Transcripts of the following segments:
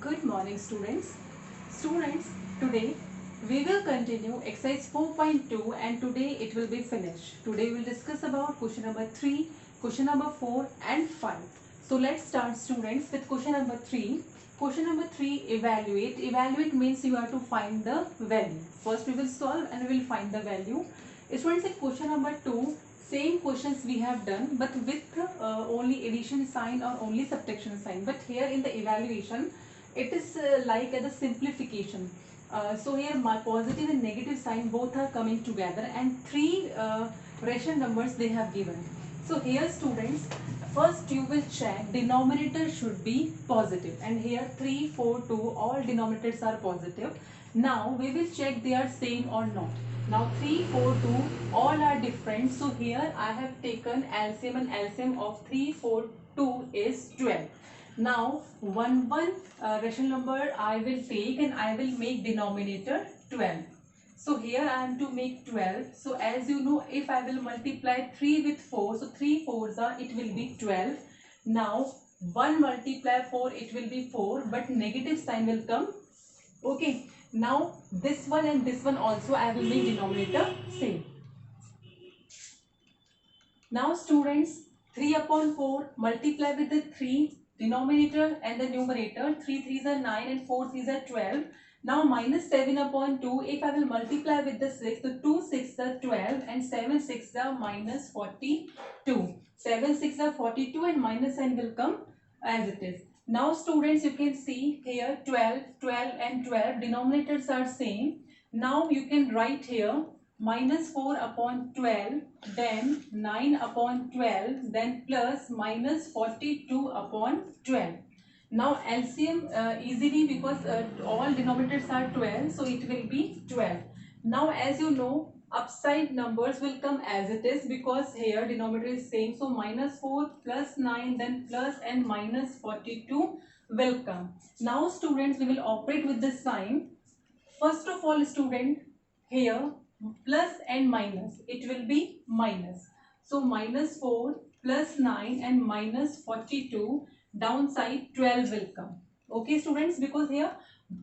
Good morning students. Students, today we will continue exercise 4.2 and today it will be finished. Today we will discuss about question number 3, question number 4 and 5. So let's start students with question number 3. Question number 3, evaluate. Evaluate means you have to find the value. First we will solve and we will find the value. Students, in question number 2, same questions we have done but with only addition sign or only subtraction sign. But here in the evaluation, it is like as a simplification. So here my positive and negative sign both are coming together and three rational numbers they have given. So here students, first you will check denominator should be positive, and here 3, 4, 2 all denominators are positive. Now we will check they are same or not. Now 3, 4, 2 all are different. So here I have taken LCM, and LCM of 3, 4, 2 is 12. Now one rational number I will take and I will make denominator 12. So here I am to make 12. So as you know, if I will multiply 3 with 4, so 3 4s are, it will be 12. Now 1 multiply 4, it will be 4, but negative sign will come. Okay. Now this one and this one also I will make denominator same. Now students, 3 upon 4 multiply with the 3 denominator and the numerator. 3 3s are 9 and 4 3s are 12. Now minus 7 upon 2, if I will multiply with the 6, so 2 6 are 12 and 7 6 are minus 42. 7 6 are 42 and minus sign will come as it is. Now students, you can see here 12, 12 and 12 denominators are same. Now you can write here minus 4 upon 12, then 9 upon 12, then plus minus 42 upon 12. Now LCM easily, because all denominators are 12, so it will be 12. Now as you know, upside numbers will come as it is because here denominator is same. So minus 4 plus 9, then plus and minus 42 will come. Now students, we will operate with the sign. First of all student, here plus and minus, it will be minus. So minus 4 plus 9 and minus 42, downside 12 will come. Okay students, because here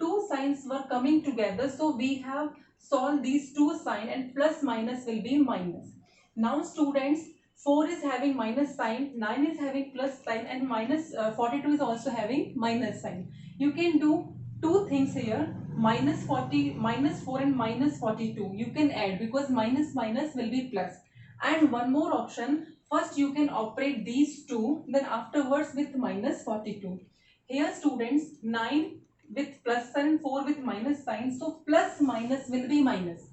two signs were coming together, so we have solved these two signs and plus minus will be minus. Now students, 4 is having minus sign, 9 is having plus sign, and minus 42 is also having minus sign. You can do two things here. Minus 4 and minus 42 you can add, because minus minus will be plus. And one more option, first you can operate these two, then afterwards with minus 42. Here students, 9 with plus sign, 4 with minus sign, so plus minus will be minus,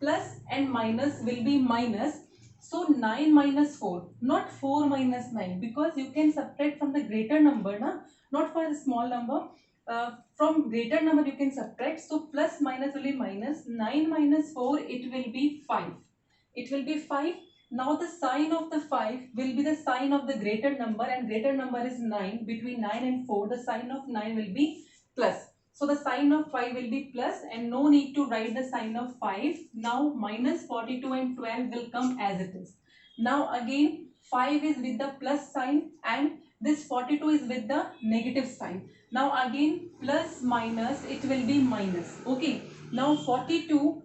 plus and minus will be minus. So 9 minus 4, not 4 minus 9, because you can subtract from the greater number, not for the small number. From greater number you can subtract, so plus minus will be minus. 9 minus 4, it will be 5. It will be 5. Now the sign of the 5 will be the sign of the greater number, and greater number is 9. Between 9 and 4, the sign of 9 will be plus. So the sign of 5 will be plus, and no need to write the sign of 5. Now minus 42 and 12 will come as it is. Now again 5 is with the plus sign and this 42 is with the negative sign. Now again plus minus, it will be minus. Okay. Now 42,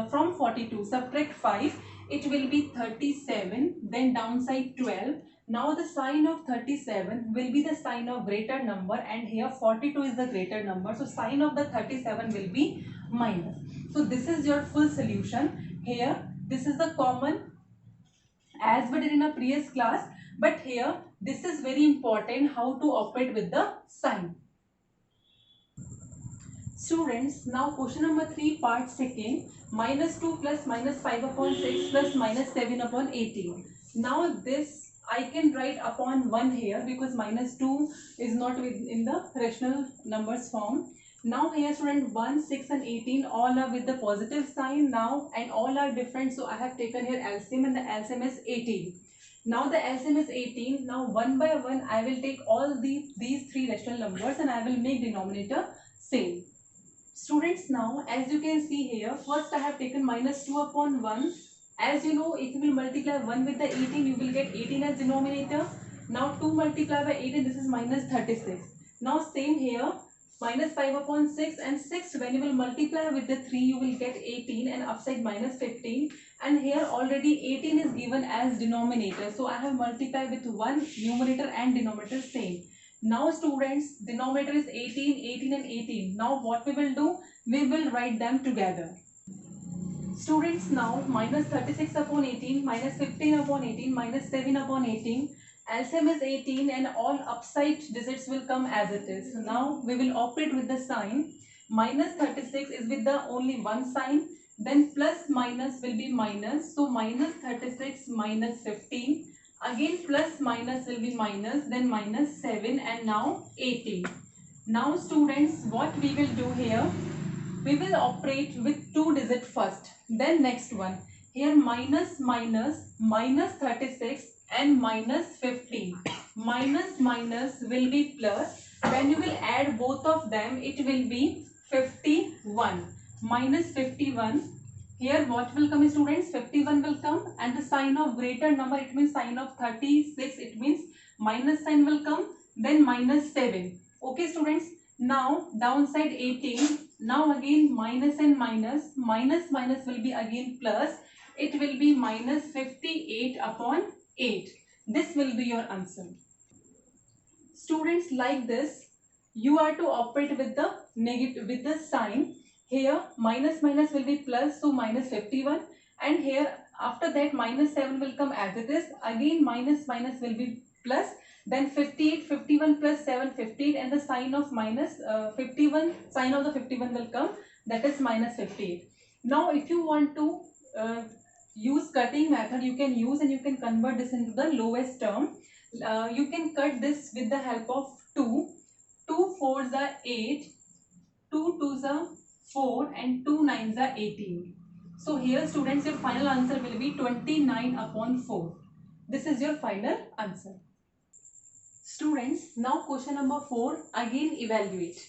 from 42 subtract 5, it will be 37, then downside 12. Now the sign of 37 will be the sign of greater number, and here 42 is the greater number, so sign of the 37 will be minus. So this is your full solution. Here this is the common as we did in a previous class, but here this is very important, how to operate with the sign. Students, now question number 3 part 2, minus 2 plus minus 5 upon 6 plus minus 7 upon 18. Now this I can write upon 1 here, because minus 2 is not in the rational numbers form. Now here student, 1, 6 and 18 all are with the positive sign now, and all are different, so I have taken here LCM, and the LCM is 18. Now the LCM is 18. Now one by one I will take all these three rational numbers and I will make denominator same. Students, now as you can see here, first I have taken minus 2 upon 1. As you know, if you will multiply 1 with the 18, you will get 18 as denominator. Now 2 multiplied by 18, this is minus 36. Now same here, minus 5 upon 6, and 6 when you will multiply with the 3 you will get 18 and upside minus 15, and here already 18 is given as denominator, so I have multiplied with 1, numerator and denominator same. Now students, denominator is 18, 18 and 18. Now what we will do, we will write them together. Students, now minus 36 upon 18, minus 15 upon 18, minus 7 upon 18. LCM is 18 and all upside digits will come as it is. So now we will operate with the sign. Minus 36 is with the only one sign. Then plus minus will be minus. So minus 36 minus 15. Again plus minus will be minus. Then minus 7 and now 18. Now students, what we will do here? We will operate with 2 digit first, then next one. Here minus minus, minus 36 and minus 15. Minus minus will be plus. When you will add both of them, it will be 51. Minus 51. Here what will come, students? 51 will come, and the sign of greater number, it means sign of 36, it means minus sign will come, then minus 7. Okay students. Now downside 18. Now again minus and minus. Minus minus will be again plus. It will be minus 58 upon 8. This will be your answer. Students, like this, you are to operate with the negative, with the sign. Here minus minus will be plus, so minus 51. And here after that minus 7 will come as it is. Again minus minus will be plus. Then 58, 51 plus 7, 58, and the sign of minus 51, sign of the 51 will come, that is minus 58. Now if you want to use cutting method, you can use, and you can convert this into the lowest term. You can cut this with the help of 2. 2 4s are 8, 2 2s are 4, and 2 9s are 18. So here students, your final answer will be 29 upon 4. This is your final answer. Students, now question number 4, again evaluate.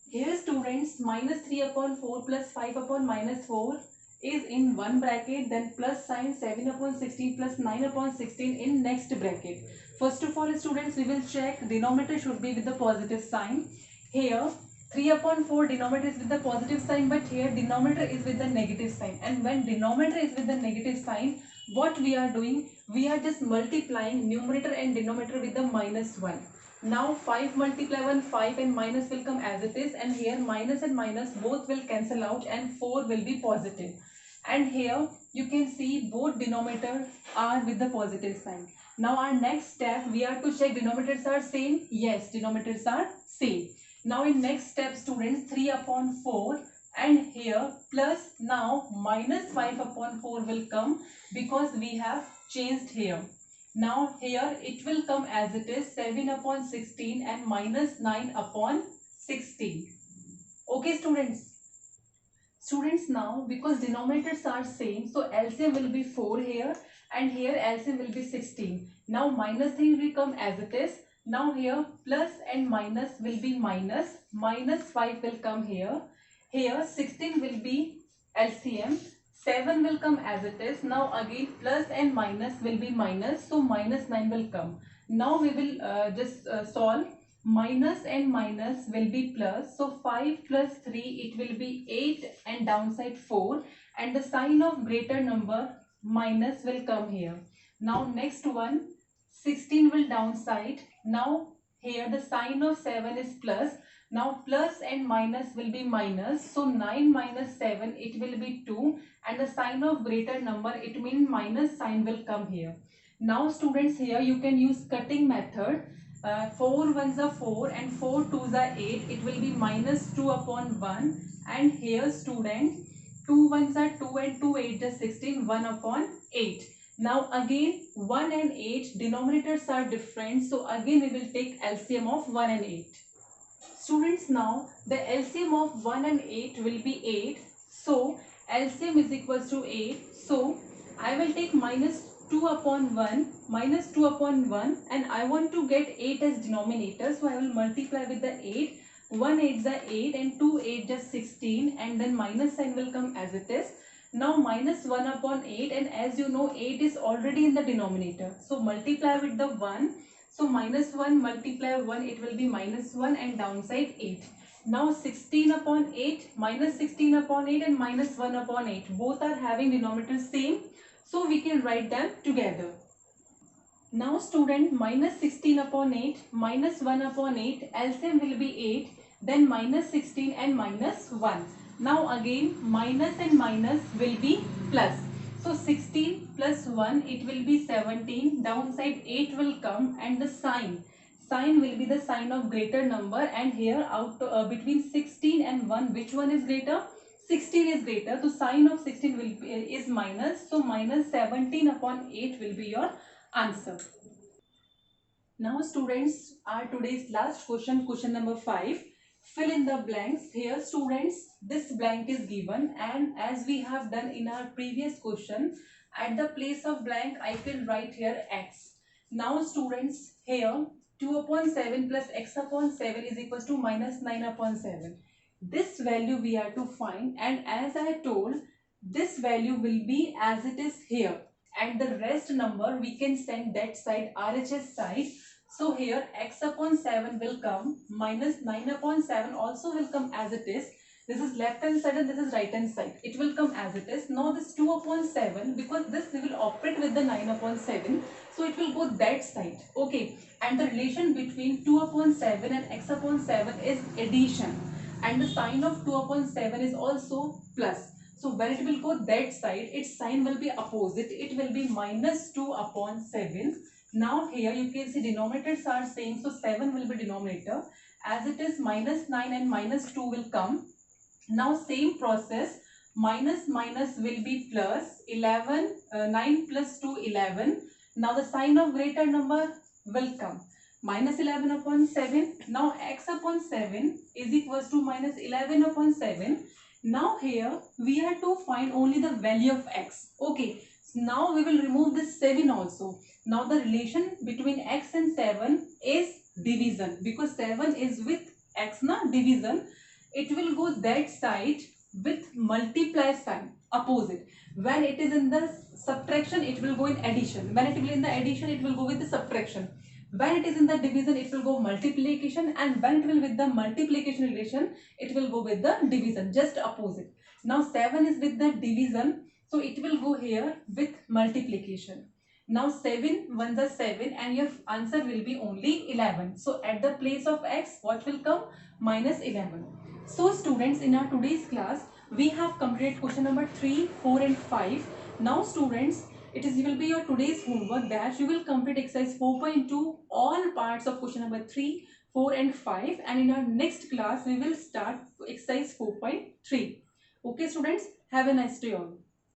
Here students, minus 3 upon 4 plus 5 upon minus 4 is in one bracket, then plus sign 7 upon 16 plus 9 upon 16 in next bracket. First of all students, we will check denominator should be with the positive sign. Here 3 upon 4 denominator is with the positive sign, but here denominator is with the negative sign. And when denominator is with the negative sign, what we are doing, we are just multiplying numerator and denominator with the minus 1. Now 5 multiply 1, 5, and minus will come as it is, and here minus and minus both will cancel out and 4 will be positive. And here you can see both denominator are with the positive sign. Now our next step, we are to check denominators are same. Yes, denominators are same. Now in next step students, 3 upon 4 and here plus, now minus 5 upon 4 will come because we have changed here. Now here it will come as it is, 7 upon 16 and minus 9 upon 16. Okay students. Students, now because denominators are same, so LCM will be 4 here, and here LCM will be 16. Now minus 3 will come as it is. Now here plus and minus will be minus. Minus 5 will come here. Here 16 will be LCM. 7 will come as it is. Now again plus and minus will be minus. So minus 9 will come. Now we will just solve. Minus and minus will be plus. So 5 plus 3, it will be 8 and downside 4. And the sign of greater number minus will come here. Now next one, 16 will downside. Now here the sign of 7 is plus. Now plus and minus will be minus. So 9 minus 7, it will be 2. And the sign of greater number, it means minus sign will come here. Now students, here you can use cutting method. 4 ones are 4 and 4 twos are 8. It will be minus 2 upon 1. And here student, 2 ones are 2 and 2 8 is 16, 1 upon 8. Now again 1 and 8 denominators are different, so again we will take LCM of 1 and 8. Students, now the LCM of 1 and 8 will be 8. So LCM is equals to 8. So I will take minus 2 upon 1, minus 2 upon 1, and I want to get 8 as denominator. So I will multiply with the 8. 1 8 is 8 and 2 8 is 16, and then minus sign will come as it is. Now minus 1 upon 8, and as you know 8 is already in the denominator. So multiply with the 1. So minus 1 multiply 1, it will be minus 1 and downside 8. Now 16 upon 8 minus 16 upon 8 and minus 1 upon 8. Both are having denominator same. So we can write them together. Now student, minus 16 upon 8 minus 1 upon 8, LCM will be 8, then minus 16 and minus 1. Now again minus and minus will be plus. So 16 plus 1, it will be 17, downside 8 will come, and the sign will be the sign of greater number, and here out between 16 and 1, which one is greater? 16 is greater, so sign of 16 will be, is minus, so minus 17 upon 8 will be your answer. Now students, our today's last question, question number 5. Fill in the blanks. Here students, this blank is given, and as we have done in our previous question, at the place of blank I will write here x. Now students, here 2 upon 7 plus x upon 7 is equals to minus 9 upon 7. This value we are to find, and as I told, this value will be as it is here, and the rest number we can send that side, RHS side. So here x upon 7 will come, minus 9 upon 7 also will come as it is. This is left hand side and this is right hand side. It will come as it is. Now this 2 upon 7, because this we will operate with the 9 upon 7. So it will go that side. Okay. And the relation between 2 upon 7 and x upon 7 is addition. And the sign of 2 upon 7 is also plus. So when it will go that side, its sign will be opposite. It will be minus 2 upon 7. Now here you can see denominators are same, so 7 will be denominator. As it is, minus 9 and minus 2 will come. Now same process, minus minus will be plus, 11, 9 plus 2, 11. Now the sign of greater number will come, minus 11 upon 7. Now x upon 7 is equals to minus 11 upon 7. Now here we have to find only the value of x. Okay, so now we will remove this 7 also. Now the relation between x and 7 is division, because 7 is with x na division. It will go that side with multiply sign, opposite. When it is in the subtraction, it will go in addition. When it will in the addition, it will go with the subtraction. When it is in the division, it will go multiplication, and when it will with the multiplication relation, it will go with the division, just opposite. Now 7 is with the division, so it will go here with multiplication. Now 7 ones are 7, and your answer will be only 11. So at the place of x, what will come? Minus 11. So students, in our today's class, we have completed question number 3, 4 and 5. Now students, it will be your today's homework that you will complete exercise 4.2, all parts of question number 3, 4 and 5. And in our next class, we will start exercise 4.3. Okay students, have a nice day all.